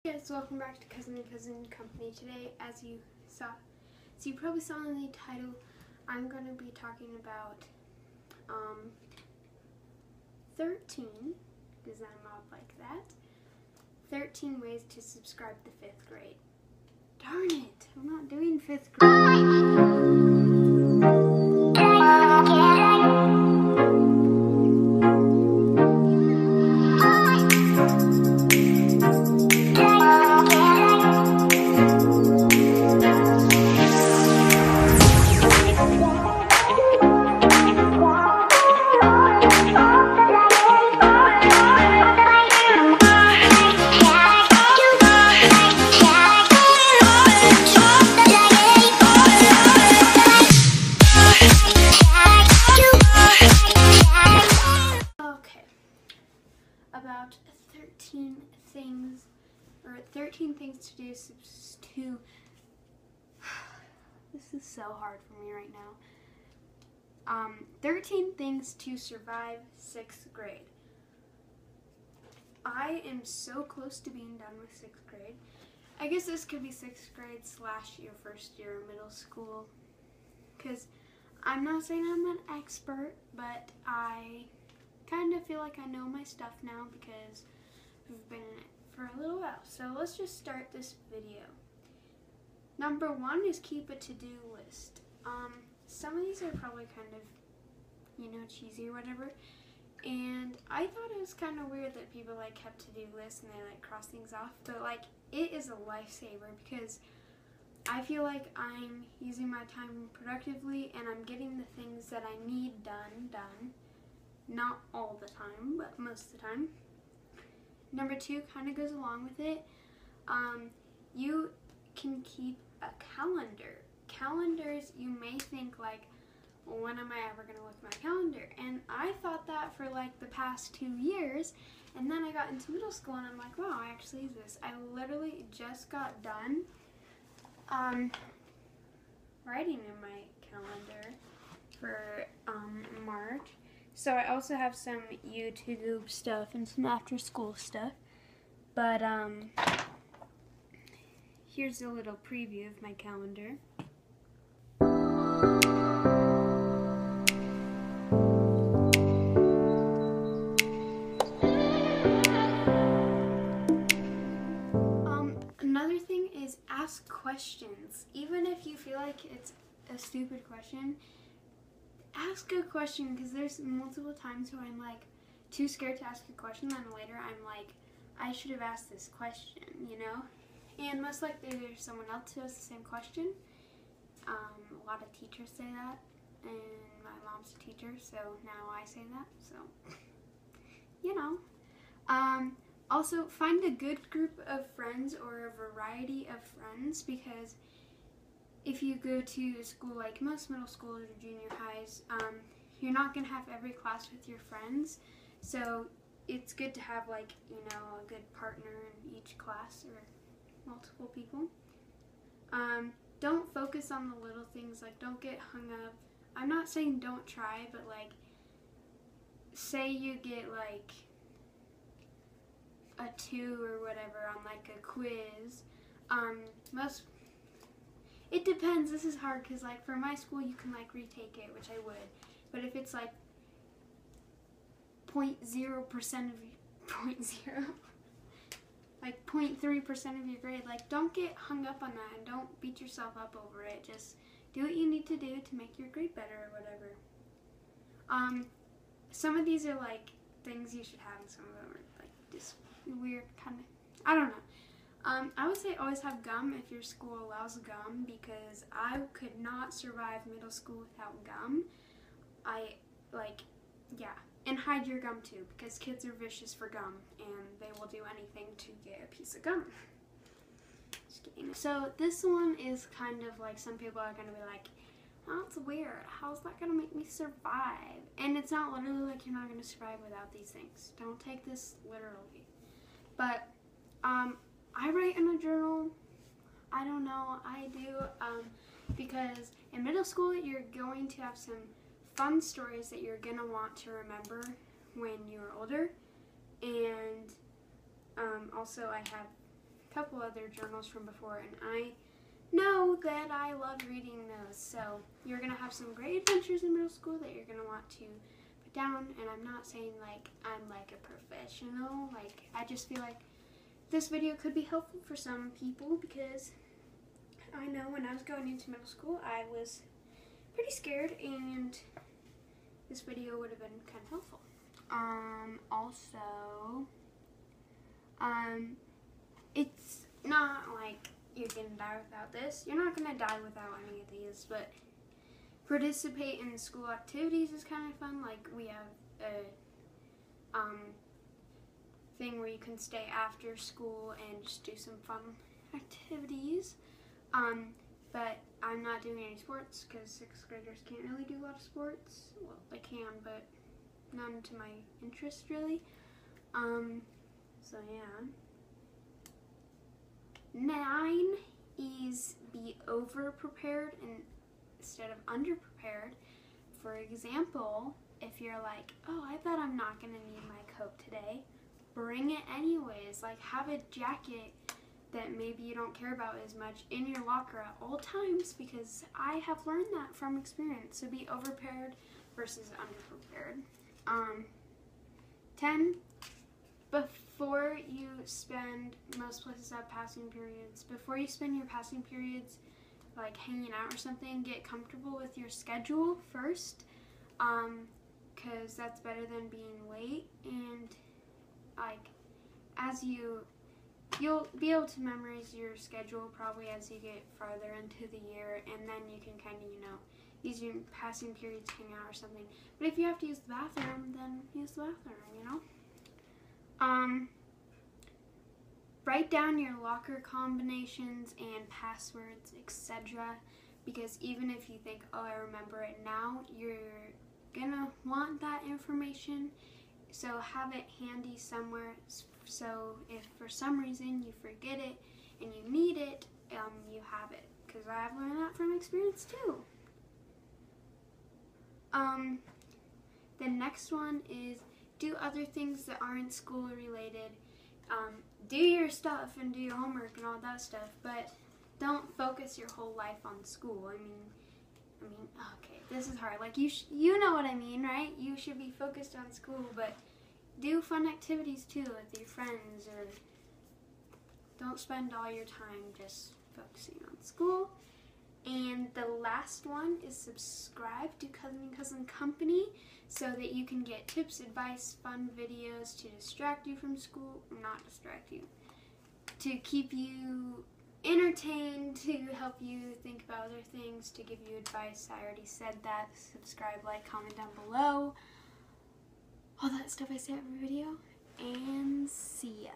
Yes, welcome back to Cousin and Cousin Company. Today, as you probably saw in the title, I'm going to be talking about 13, because I'm odd like that, 13 ways to subscribe to 5th grade. Darn it, I'm not doing 5th grade. About 13 things, or 13 things to do to, this is so hard for me right now, 13 things to survive 6th grade. I am so close to being done with 6th grade. I guess this could be 6th grade / your first year of middle school, because I'm not saying I'm an expert, but I kind of feel like I know my stuff now because we've been in it for a little while. So let's just start this video. Number 1 is keep a to-do list. Some of these are probably kind of, cheesy or whatever. And I thought it was kind of weird that people kept to-do lists and they cross things off. But it is a lifesaver because I feel like I'm using my time productively and I'm getting the things that I need done. Not all the time, but most of the time. Number 2 kind of goes along with it. You can keep a calendar. Calendars, you may think well, when am I ever going to look at my calendar? And I thought that for the past 2 years, and then I got into middle school and I'm like, wow, I actually use this. I literally just got done writing in my calendar for March. So I also have some YouTube stuff and some after school stuff. But here's a little preview of my calendar. Another thing is ask questions. Even if you feel like it's a stupid question, ask a question, because there's multiple times where I'm too scared to ask a question, then later I'm I should have asked this question, And most likely there's someone else who has the same question. A lot of teachers say that, and my mom's a teacher, so now I say that, so, Also, find a good group of friends or a variety of friends, because if you go to a school like most middle schools or junior highs, you're not going to have every class with your friends. So it's good to have a good partner in each class or multiple people. Don't focus on the little things, don't get hung up. I'm not saying don't try, but say you get a 2 or whatever on a quiz. It depends. This is hard because for my school you can retake it, which I would. But if it's 0.0% of 0.3% of your grade, don't get hung up on that and don't beat yourself up over it. Just do what you need to do to make your grade better or whatever. Some of these are things you should have, and some of them are just weird kind of, I don't know. I would say always have gum if your school allows gum, because I could not survive middle school without gum. And hide your gum too, because kids are vicious for gum and they will do anything to get a piece of gum. Just kidding. So this one is kind of some people are going to be oh, it's weird. How's that going to make me survive? And it's not literally you're not going to survive without these things. Don't take this literally. But I write in a journal. I don't know. I do because in middle school you're going to have some fun stories that you're going to want to remember when you're older. And also I have a couple other journals from before, and I know that I love reading those. So you're going to have some great adventures in middle school that you're going to want to put down, and I'm not saying like I'm like a professional. Like, I just feel like this video could be helpful for some people, because I know when I was going into middle school, I was pretty scared, and this video would have been kind of helpful. It's not like you're gonna die without this. You're not gonna die without any of these, but participate in school activities is kind of fun. Like, we have a thing where you can stay after school and just do some fun activities. But I'm not doing any sports because 6th graders can't really do a lot of sports. Well, they can, but none to my interest really. So yeah. 9 is be over-prepared instead of under-prepared. For example, if you're like, oh, I bet I'm not gonna need my coat today, bring it anyways. Like, have a jacket that maybe you don't care about as much in your locker at all times, because I have learned that from experience. So be over-prepared versus under-prepared. 10, before you spend, most places have passing periods, before you spend your passing periods like hanging out or something, get comfortable with your schedule first, because that's better than being late. And like, as you'll be able to memorize your schedule probably as you get farther into the year, and then you can kind of, use your passing periods to hang out or something. But if you have to use the bathroom, then use the bathroom, Write down your locker combinations and passwords, etc. Because even if you think, oh, I remember it now, you're gonna want that information. So have it handy somewhere, so if for some reason you forget it and you need it, you have it. Because I've learned that from experience too. The next one is do other things that aren't school related. Do your stuff and do your homework and all that stuff, but don't focus your whole life on school. I mean, okay, this is hard. Like, you know what I mean, right? You should be focused on school, but do fun activities too with your friends, or don't spend all your time just focusing on school. And the last one is subscribe to Cousin and Cousin Company so that you can get tips, advice, fun videos to distract you from school, not distract you, to keep you entertained, to help you think about other things, to give you advice. I already said that. Subscribe, like, comment down below. All that stuff I say every video. And see ya.